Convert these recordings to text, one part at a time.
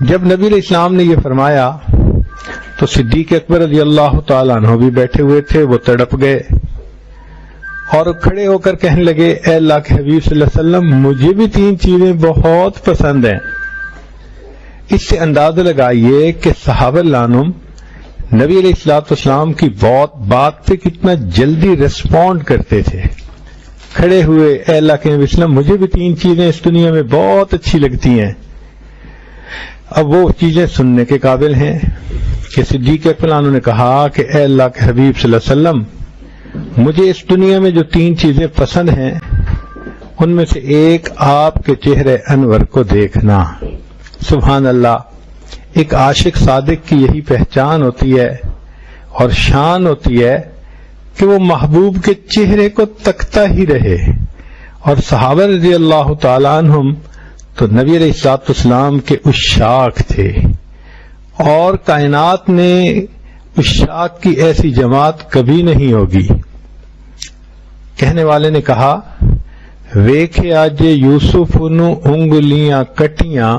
جب نبی علیہ السلام نے یہ فرمایا تو صدیق اکبر رضی اللہ تعالیٰ عنہ بھی بیٹھے ہوئے تھے، وہ تڑپ گئے اور کھڑے ہو کر کہنے لگے اے اللہ کے حبیب صلی اللہ علیہ وسلم مجھے بھی 3 چیزیں بہت پسند ہیں۔ اس سے اندازہ لگائیے کہ صحابہ عنہم نبی علیہ السلام کی بات پہ کتنا جلدی ریسپونڈ کرتے تھے۔ کھڑے ہوئے اے اللہ کے نبی صلی اللہ علیہ وسلم مجھے بھی 3 چیزیں اس دنیا میں بہت اچھی لگتی ہیں۔ اب وہ چیزیں سننے کے قابل ہیں کہ صدیق اکبر عنہ نے کہا کہ اے اللہ کے حبیب صلی اللہ علیہ وسلم مجھے اس دنیا میں جو 3 چیزیں پسند ہیں ان میں سے ایک آپ کے چہرے انور کو دیکھنا۔ سبحان اللہ، ایک عاشق صادق کی یہی پہچان ہوتی ہے اور شان ہوتی ہے کہ وہ محبوب کے چہرے کو تکتا ہی رہے۔ اور صحابہ رضی اللہ تعالیٰ عنہم تو نبی علیہ السلام کے عشاق تھے، اور کائنات میں عشاق کی ایسی جماعت کبھی نہیں ہوگی۔ کہنے والے نے کہا ویکھے آج یوسف نو انگلیاں کٹیاں،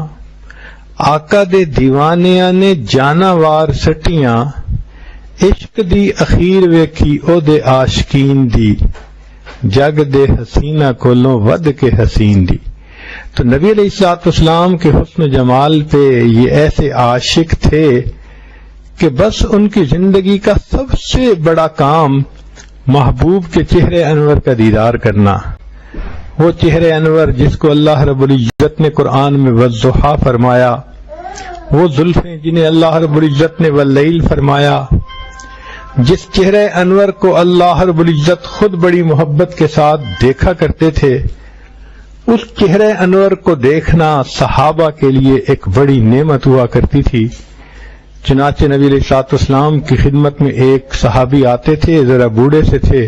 آقا دے دیوانیاں نے جاناوار سٹیاں، عشق دی اخیر ویکھی او دے عاشقین دی، جگ دے حسینہ کولوں ود کے حسین دی۔ تو نبی علیہ السلام کے حسن و جمال پہ یہ ایسے عاشق تھے کہ بس ان کی زندگی کا سب سے بڑا کام محبوب کے چہرے انور کا دیدار کرنا۔ وہ چہرے انور جس کو اللہ رب العزت نے قرآن میں والضحیٰ فرمایا، وہ زلفیں جنہیں اللہ رب العزت نے واللیل فرمایا، جس چہرے انور کو اللہ رب العزت خود بڑی محبت کے ساتھ دیکھا کرتے تھے، اس چہرے انور کو دیکھنا صحابہ کے لیے ایک بڑی نعمت ہوا کرتی تھی۔ چنانچہ نبی علیہ السلام کی خدمت میں ایک صحابی آتے تھے، ذرا بوڑھے سے تھے،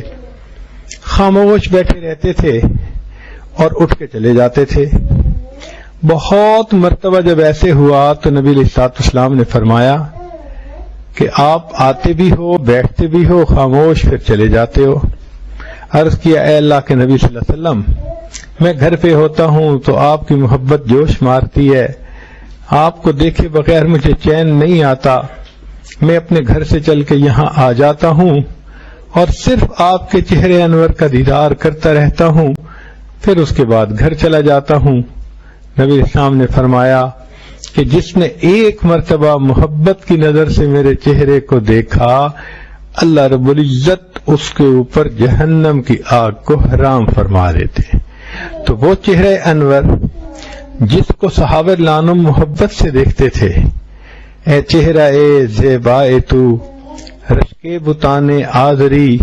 خاموش بیٹھے رہتے تھے اور اٹھ کے چلے جاتے تھے۔ بہت مرتبہ جب ایسے ہوا تو نبی علیہ السلام نے فرمایا کہ آپ آتے بھی ہو، بیٹھتے بھی ہو، خاموش پھر چلے جاتے ہو۔ عرض کیا اے اللہ کے نبی صلی اللہ علیہ وسلم میں گھر پہ ہوتا ہوں تو آپ کی محبت جوش مارتی ہے، آپ کو دیکھے بغیر مجھے چین نہیں آتا، میں اپنے گھر سے چل کے یہاں آ جاتا ہوں اور صرف آپ کے چہرے انور کا دیدار کرتا رہتا ہوں، پھر اس کے بعد گھر چلا جاتا ہوں۔ نبی اسلام نے فرمایا کہ جس نے ایک مرتبہ محبت کی نظر سے میرے چہرے کو دیکھا، اللہ رب العزت اس کے اوپر جہنم کی آگ کو حرام فرما دیتے۔ تو وہ چہرے انور جس کو صحابہ لانم محبت سے دیکھتے تھے، اے چہرہ اے زیبائے تو رشکے بتانے آذری،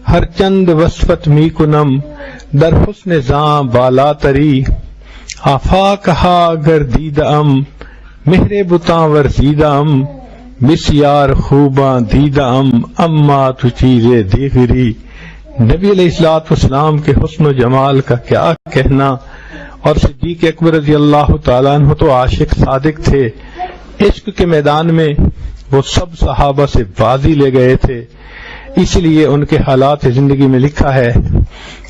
ہر چند وصفت می کنم در حسن زاں بالا تری، آفاقہا گر دیدم مہر بتاں ورزیدم، بسیار خوباں دیدم اما تو چیزیں دیگری۔ نبی علیہ السلام کے حسن و جمال کا کیا کہنا، اور صدیق اکبر رضی اللہ تعالیٰ عنہ تو عاشق صادق تھے، عشق کے میدان میں وہ سب صحابہ سے بازی لے گئے تھے۔ اس لیے ان کے حالات زندگی میں لکھا ہے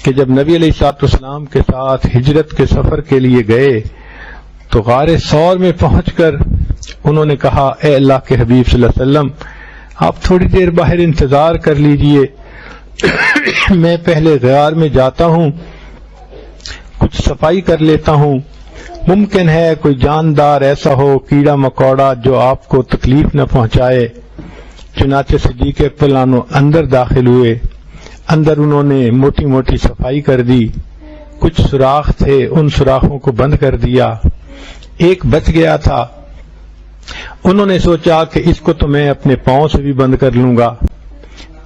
کہ جب نبی علیہ السلام کے ساتھ ہجرت کے سفر کے لیے گئے تو غار ثور میں پہنچ کر انہوں نے کہا اے اللہ کے حبیب صلی اللہ علیہ وسلم آپ تھوڑی دیر باہر انتظار کر لیجئے، میں پہلے غار میں جاتا ہوں، کچھ صفائی کر لیتا ہوں، ممکن ہے کوئی جاندار ایسا ہو، کیڑا مکوڑا جو آپ کو تکلیف نہ پہنچائے۔ چنانچہ صدیق اکبر اندر داخل ہوئے، اندر انہوں نے موٹی موٹی صفائی کر دی، کچھ سوراخ تھے ان سوراخوں کو بند کر دیا، ایک بچ گیا تھا، انہوں نے سوچا کہ اس کو تو میں اپنے پاؤں سے بھی بند کر لوں گا،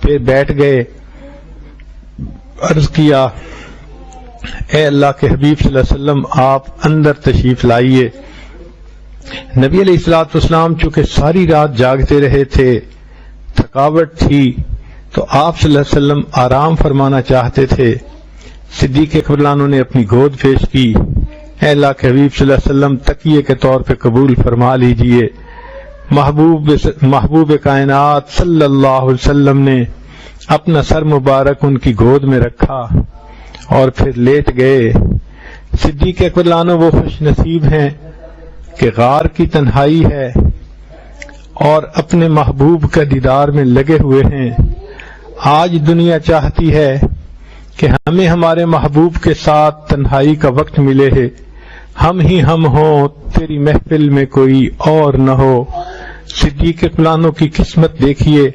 پھر بیٹھ گئے۔ عرض کیا اے اللہ کے حبیب صلی اللہ علیہ وسلم آپ اندر تشریف لائیے۔ نبی علیہ السلام چونکہ ساری رات جاگتے رہے تھے، تھکاوٹ تھی، تو آپ صلی اللہ علیہ وسلم آرام فرمانا چاہتے تھے۔ صدیق اکبر عنہ نے اپنی گود پیش کی، اے اللہ کے حبیب صلی اللہ علیہ وسلم تکیے کے طور پہ قبول فرما لیجئے۔ محبوب کائنات صلی اللہ علیہ وسلم نے اپنا سر مبارک ان کی گود میں رکھا اور پھر لیٹ گئے۔ صدیق اکبر عنہ وہ خوش نصیب ہیں کہ غار کی تنہائی ہے اور اپنے محبوب کا دیدار میں لگے ہوئے ہیں۔ آج دنیا چاہتی ہے کہ ہمیں ہمارے محبوب کے ساتھ تنہائی کا وقت ملے ہے، ہم ہی ہم ہوں، تیری محفل میں کوئی اور نہ ہو۔ صدیق فلانوں کی قسمت دیکھیے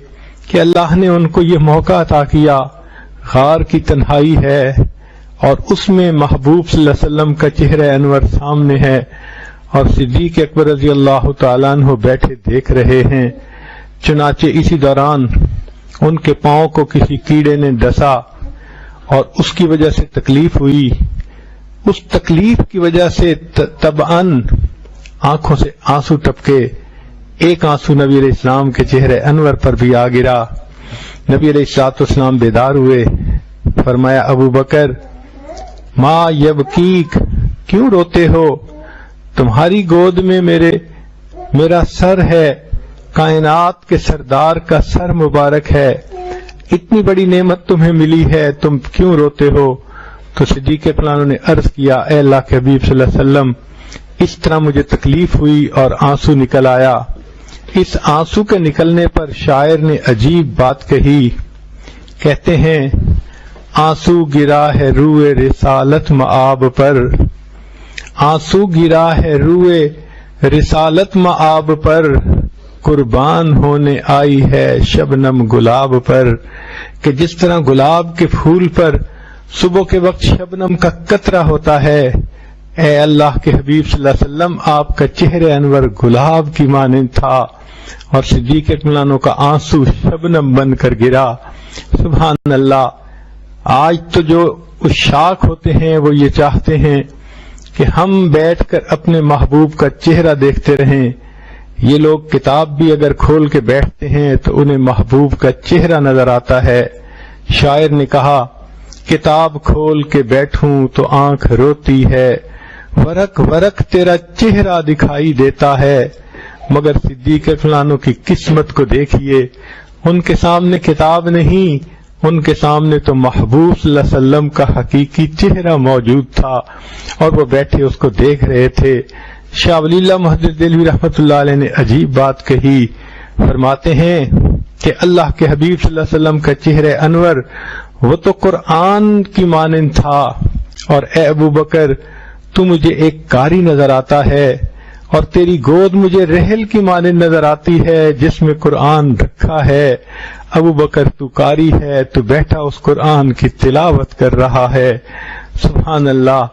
کہ اللہ نے ان کو یہ موقع عطا کیا، غار کی تنہائی ہے اور اس میں محبوب صلی اللہ علیہ وسلم کا چہرہ انور سامنے ہے اور صدیق اکبر رضی اللہ تعالیٰ عنہ بیٹھے دیکھ رہے ہیں۔ چنانچہ اسی دوران ان کے پاؤں کو کسی کیڑے نے ڈسا اور اس کی وجہ سے تکلیف ہوئی۔ اس تکلیف کی وجہ سے طبعاً آنکھوں سے آنسو ٹپکے، ایک آنسو نبی علیہ السلام کے چہرے انور پر بھی آ گرا۔ نبی علیہ السلام بیدار ہوئے، فرمایا ابو بکر ما یبکیک، کیوں روتے ہو؟ تمہاری گود میں میرا سر ہے، کائنات کے سردار کا سر مبارک ہے، اتنی بڑی نعمت تمہیں ملی ہے، تم کیوں روتے ہو؟ تو صدیق فلانوں نے عرض کیا، اے اللہ کے حبیب صلی اللہ علیہ وسلم، اس طرح مجھے تکلیف ہوئی اور آنسو نکل آیا۔ اس آنسو کے نکلنے پر شاعر نے عجیب بات کہی، کہتے ہیں آنسو گرا ہے روئے رسالت مآب پر، آنسو گرا ہے روئے رسالت مآب پر، قربان ہونے آئی ہے شبنم گلاب پر۔ کہ جس طرح گلاب کے پھول پر صبح کے وقت شبنم کا قطرہ ہوتا ہے، اے اللہ کے حبیب صلی اللہ علیہ وسلم آپ کا چہرہ انور گلاب کی مانند تھا اور صدیق فلانوں کا آنسو شبنم بن کر گرا۔ سبحان اللہ۔ آج تو جو عشاق ہوتے ہیں وہ یہ چاہتے ہیں کہ ہم بیٹھ کر اپنے محبوب کا چہرہ دیکھتے رہیں۔ یہ لوگ کتاب بھی اگر کھول کے بیٹھتے ہیں تو انہیں محبوب کا چہرہ نظر آتا ہے۔ شاعر نے کہا، کتاب کھول کے بیٹھوں تو آنکھ روتی ہے، ورق ورق تیرا چہرہ دکھائی دیتا ہے۔ مگر صدیق فلانوں کی قسمت کو دیکھیے، ان کے سامنے کتاب نہیں، ان کے سامنے تو محبوب صلی اللہ علیہ وسلم کا حقیقی چہرہ موجود تھا اور وہ بیٹھے اس کو دیکھ رہے تھے۔ شاہ ولی اللہ محدث دہلوی رحمۃ اللہ علیہ نے عجیب بات کہی، فرماتے ہیں کہ اللہ کے حبیب صلی اللہ علیہ وسلم کا چہرہ انور وہ تو قرآن کی مانند تھا، اور اے ابو بکر تو مجھے ایک قاری نظر آتا ہے اور تیری گود مجھے رحل کی مانند نظر آتی ہے جس میں قرآن رکھا ہے۔ ابو بکر تو قاری ہے، تو بیٹھا اس قرآن کی تلاوت کر رہا ہے۔ سبحان اللہ۔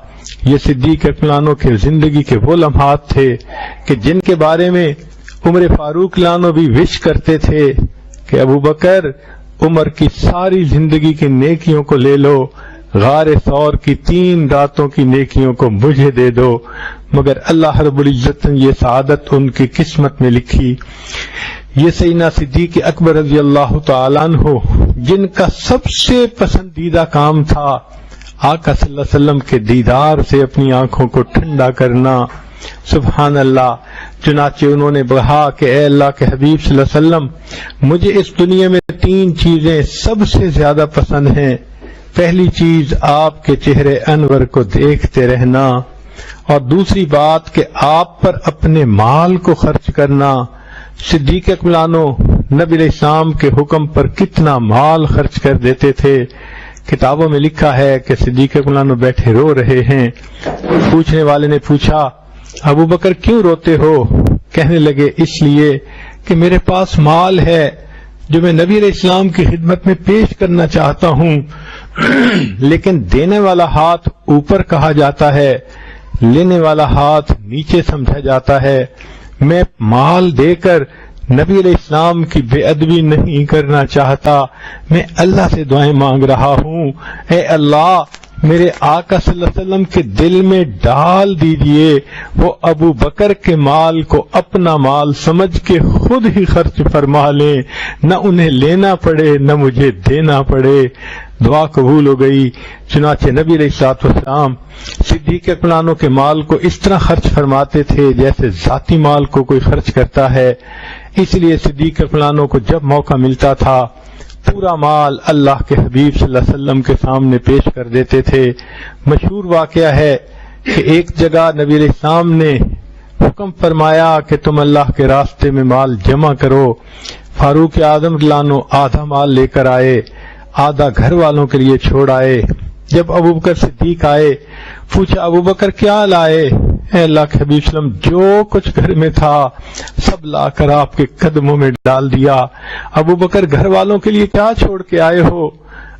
یہ صدیق فلانوں کے زندگی کے وہ لمحات تھے کہ جن کے بارے میں عمر فاروق لانو بھی وش کرتے تھے کہ ابو بکر عمر کی ساری زندگی کی نیکیوں کو لے لو، غار ثور کی 3 راتوں کی نیکیوں کو مجھے دے دو، مگر اللہ رب العزت نے یہ سعادت ان کی قسمت میں لکھی۔ یہ سیدنا صدیق اکبر رضی اللہ تعالیٰ عنہ جن کا سب سے پسندیدہ کام تھا آقا صلی اللہ علیہ وسلم کے دیدار سے اپنی آنکھوں کو ٹھنڈا کرنا، سبحان اللہ۔ چنانچہ انہوں نے کہا کہ اے اللہ کے حبیب صلی اللہ علیہ وسلم، مجھے اس دنیا میں 3 چیزیں سب سے زیادہ پسند ہیں۔ پہلی چیز آپ کے چہرے انور کو دیکھتے رہنا، اور دوسری بات کہ آپ پر اپنے مال کو خرچ کرنا۔ صدیق اکبرانو نبی علیہ السلام کے حکم پر کتنا مال خرچ کر دیتے تھے۔ کتابوں میں لکھا ہے کہ صدیق اکبرانو بیٹھے رو رہے ہیں۔ پوچھنے والے نے پوچھا، ابو بکر کیوں روتے ہو؟ کہنے لگے، اس لیے کہ میرے پاس مال ہے جو میں نبی علیہ السلام کی خدمت میں پیش کرنا چاہتا ہوں، لیکن دینے والا ہاتھ اوپر کہا جاتا ہے، لینے والا ہاتھ نیچے سمجھا جاتا ہے۔ میں مال دے کر نبی علیہ السلام کی بے ادبی نہیں کرنا چاہتا، میں اللہ سے دعائیں مانگ رہا ہوں، اے اللہ میرے آقا صلی اللہ علیہ وسلم کے دل میں ڈال دیجئے، وہ ابو بکر کے مال کو اپنا مال سمجھ کے خود ہی خرچ فرما لیں، نہ انہیں لینا پڑے نہ مجھے دینا پڑے۔ دعا قبول ہو گئی۔ چنانچہ نبی علیہ السلام صدیق اکبرانو کے مال کو اس طرح خرچ فرماتے تھے جیسے ذاتی مال کو کوئی خرچ کرتا ہے۔ اس لیے صدیق اکبرانو کو جب موقع ملتا تھا پورا مال اللہ کے حبیب صلی اللہ علیہ وسلم کے سامنے پیش کر دیتے تھے۔ مشہور واقعہ ہے کہ ایک جگہ نبی علیہ السلام نے حکم فرمایا کہ تم اللہ کے راستے میں مال جمع کرو۔ فاروق اعظم رضی اللہ عنہ آدھا مال لے کر آئے، آدھا گھر والوں کے لیے چھوڑ آئے۔ جب ابوبکر صدیق آئے، پوچھا ابوبکر کیا لائے؟ اے اللہ کے حبیب صلی اللہ علیہ وسلم جو کچھ گھر میں تھا سب لا کر آپ کے قدموں میں ڈال دیا۔ ابوبکر گھر والوں کے لیے کیا چھوڑ کے آئے ہو؟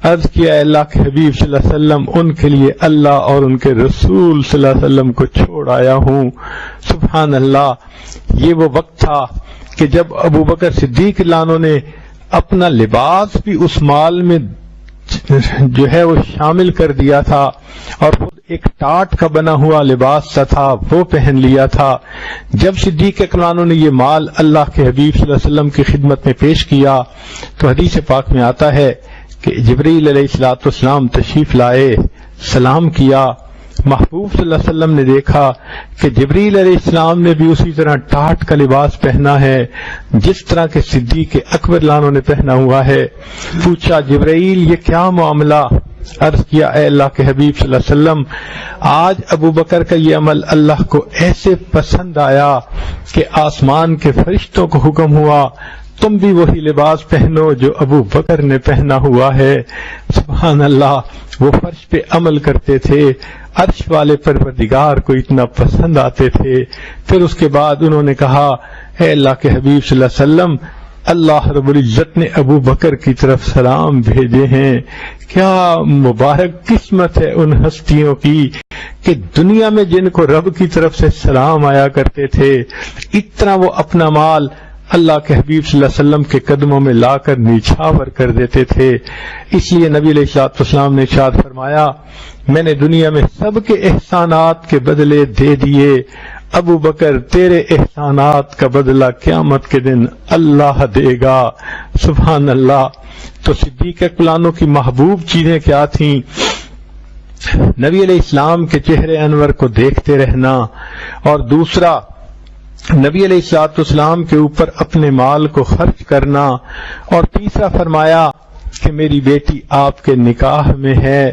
عرض کیا اے اللہ کے حبیب صلی اللہ علیہ وسلم ان کے لیے اللہ اور ان کے رسول صلی اللہ علیہ وسلم کو چھوڑ آیا ہوں۔ سبحان اللہ، یہ وہ وقت تھا کہ جب ابوبکر صدیق اللہ عنہ نے اپنا لباس بھی اس مال میں جو ہے وہ شامل کر دیا تھا اور خود ایک ٹاٹ کا بنا ہوا لباس سا تھا وہ پہن لیا تھا۔ جب صدیق اکبر عنہ نے یہ مال اللہ کے حبیب صلی اللہ علیہ وسلم کی خدمت میں پیش کیا تو حدیث پاک میں آتا ہے کہ جبریل علیہ السلام تشریف لائے، سلام کیا۔ محبوب صلی اللہ علیہ وسلم نے دیکھا کہ جبریل علیہ السلام نے بھی اسی طرح ٹاٹ کا لباس پہنا ہے جس طرح کے صدیق اکبر عنہ نے پہنا ہوا ہے۔ پوچھا جبریل یہ کیا معاملہ؟ عرض کیا اے اللہ کے حبیب صلی اللہ علیہ وسلم آج ابوبکر کا یہ عمل اللہ کو ایسے پسند آیا کہ آسمان کے فرشتوں کو حکم ہوا تم بھی وہی لباس پہنو جو ابو بکر نے پہنا ہوا ہے۔ سبحان اللہ، وہ فرش پہ عمل کرتے تھے، عرش والے پروردگار کو اتنا پسند آتے تھے۔ پھر اس کے بعد انہوں نے کہا اے اللہ کے حبیب صلی اللہ علیہ وسلم اللہ رب العزت نے ابو بکر کی طرف سلام بھیجے ہیں۔ کیا مبارک قسمت ہے ان ہستیوں کی کہ دنیا میں جن کو رب کی طرف سے سلام آیا کرتے تھے اتنا وہ اپنا مال اللہ کے حبیب صلی اللہ علیہ وسلم کے قدموں میں لا کر نیچھاور کر دیتے تھے۔ اس لیے نبی علیہ الصلوۃ والسلام نے ارشاد فرمایا میں نے دنیا میں سب کے احسانات کے بدلے دے دیے، ابو بکر تیرے احسانات کا بدلہ قیامت کے دن اللہ دے گا۔ سبحان اللہ۔ تو صدیق اکبر عنہ کی محبوب چیزیں کیا تھیں؟ نبی علیہ السلام کے چہرے انور کو دیکھتے رہنا، اور دوسرا نبی علیہ الصلوۃ والسلام کے اوپر اپنے مال کو خرچ کرنا، اور تیسرا فرمایا کہ میری بیٹی آپ کے نکاح میں ہے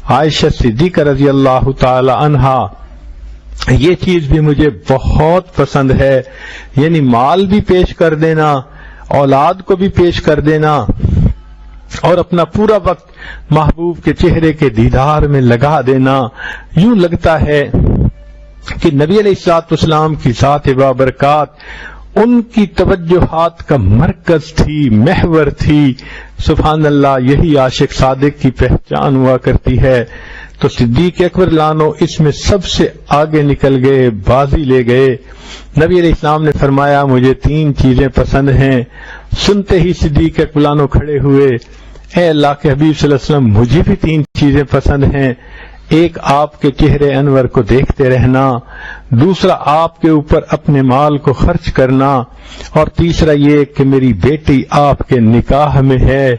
عائشہ صدیقہ رضی اللہ تعالی عنہا، یہ چیز بھی مجھے بہت پسند ہے، یعنی مال بھی پیش کر دینا، اولاد کو بھی پیش کر دینا، اور اپنا پورا وقت محبوب کے چہرے کے دیدار میں لگا دینا۔ یوں لگتا ہے کہ نبی علیہ الصلوۃ والسلام کی ذات بابرکات ان کی توجہات کا مرکز تھی، محور تھی۔ سبحان اللہ، یہی عاشق صادق کی پہچان ہوا کرتی ہے۔ تو صدیق اکبر عنہ اس میں سب سے آگے نکل گئے، بازی لے گئے۔ نبی علیہ السلام نے فرمایا مجھے 3 چیزیں پسند ہیں۔ سنتے ہی صدیق اکبر عنہ کھڑے ہوئے، اے اللہ کے حبیب صلی اللہ علیہ وسلم مجھے بھی 3 چیزیں پسند ہیں۔ ایک آپ کے چہرے انور کو دیکھتے رہنا، دوسرا آپ کے اوپر اپنے مال کو خرچ کرنا، اور تیسرا یہ کہ میری بیٹی آپ کے نکاح میں ہے۔